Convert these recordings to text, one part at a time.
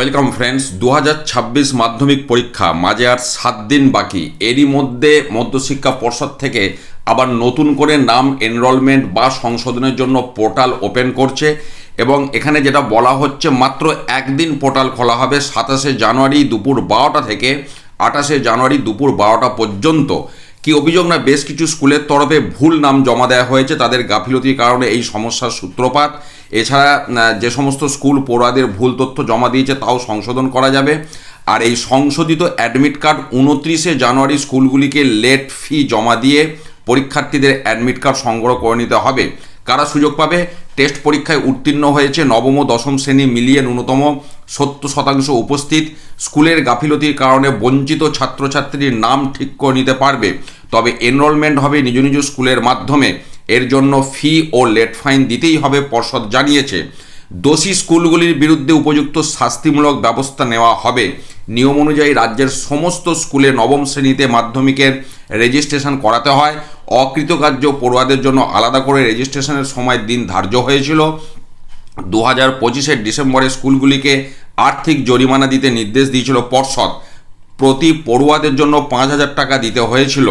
Welcome friends. 2026 মাধ্যমিক পরীক্ষা মাঝে আর 7 দিন বাকি। এরই মধ্যে মধ্যশিক্ষা পর্ষদ থেকে আবার নতুন করে নাম এনরোলমেন্ট বা সংশোধনের জন্য পোর্টাল ওপেন করছে এবং এখানে যেটা বলা হচ্ছে মাত্র একদিন পোর্টাল খোলা হবে 27শে জানুয়ারি দুপুর 12টা থেকে 28শে জানুয়ারি দুপুর 12টা পর্যন্ত। কি অভিযোগ না, বেশ কিছু স্কুলের তরফে ভুল নাম জমা দেওয়া হয়েছে, তাদের গাফিলতির কারণে এই সমস্যার সূত্রপাত। এছাড়া যে সমস্ত স্কুল পড়ুয়াদের ভুল তথ্য জমা দিয়েছে তাও সংশোধন করা যাবে। আর এই সংশোধিত অ্যাডমিট কার্ড 29শে জানুয়ারি স্কুলগুলিকে লেট ফি জমা দিয়ে পরীক্ষার্থীদের অ্যাডমিট কার্ড সংগ্রহ করে নিতে হবে। কারা সুযোগ পাবে? টেস্ট পরীক্ষায় উত্তীর্ণ হয়েছে নবম ও দশম শ্রেণী মিলিয়ে ন্যূনতম 70% উপস্থিত, স্কুলের গাফিলতির কারণে বঞ্চিত ছাত্রছাত্রীর নাম ঠিক করে নিতে পারবে। তবে এনরোলমেন্ট হবে নিজ নিজ স্কুলের মাধ্যমে। এর জন্য ফি ও লেট ফাইন দিতেই হবে পর্ষদ জানিয়েছে। দোষী স্কুলগুলির বিরুদ্ধে উপযুক্ত শাস্তিমূলক ব্যবস্থা নেওয়া হবে। নিয়ম অনুযায়ী রাজ্যের সমস্ত স্কুলে নবম শ্রেণীতে মাধ্যমিকের রেজিস্ট্রেশন করাতে হয়। অকৃতকার্য পড়ুয়াদের জন্য আলাদা করে রেজিস্ট্রেশনের সময় দিন ধার্য হয়েছিল। 2025 ডিসেম্বরে স্কুলগুলিকে আর্থিক জরিমানা দিতে নির্দেশ দিয়েছিল পর্ষদ। প্রতি পড়ুয়াদের জন্য 5,000 টাকা দিতে হয়েছিল।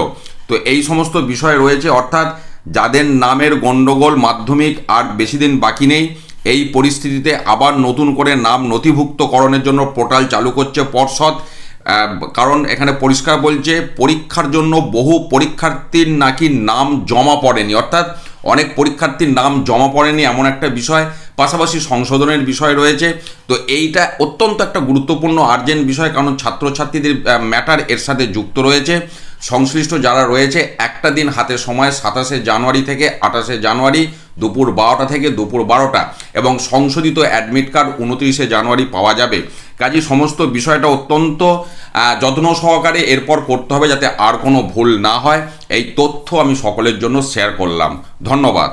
তো এই সমস্ত বিষয় রয়েছে, অর্থাৎ যাদের নামের গণ্ডগোল, মাধ্যমিক আর বেশি দিন বাকি নেই। এই পরিস্থিতিতে আবার নতুন করে নাম নথিভুক্তকরণের জন্য পোর্টাল চালু করছে পর্ষদ। কারণ এখানে পরিষ্কার বলছে পরীক্ষার জন্য বহু পরীক্ষার্থীর নাকি নাম জমা পড়েনি, অর্থাৎ অনেক পরীক্ষার্থীর নাম জমা পড়েনি এমন একটা বিষয়, পাশাপাশি সংশোধনের বিষয় রয়েছে। তো এইটা অত্যন্ত একটা গুরুত্বপূর্ণ আর্জেন্ট বিষয়, কারণ ছাত্রছাত্রীদের ম্যাটার এর সাথে যুক্ত রয়েছে। সংশ্লিষ্ট যারা রয়েছে একটা দিন হাতে সময় 27শে জানুয়ারি থেকে 28শে জানুয়ারি দুপুর 12টা থেকে দুপুর 12টা, এবং সংশোধিত অ্যাডমিট কার্ড 29শে জানুয়ারি পাওয়া যাবে। কাজে সমস্ত বিষয়টা অত্যন্ত যত্ন সহকারে এরপর করতে হবে যাতে আর কোনো ভুল না হয়। এই তথ্য আমি সকলের জন্য শেয়ার করলাম। ধন্যবাদ।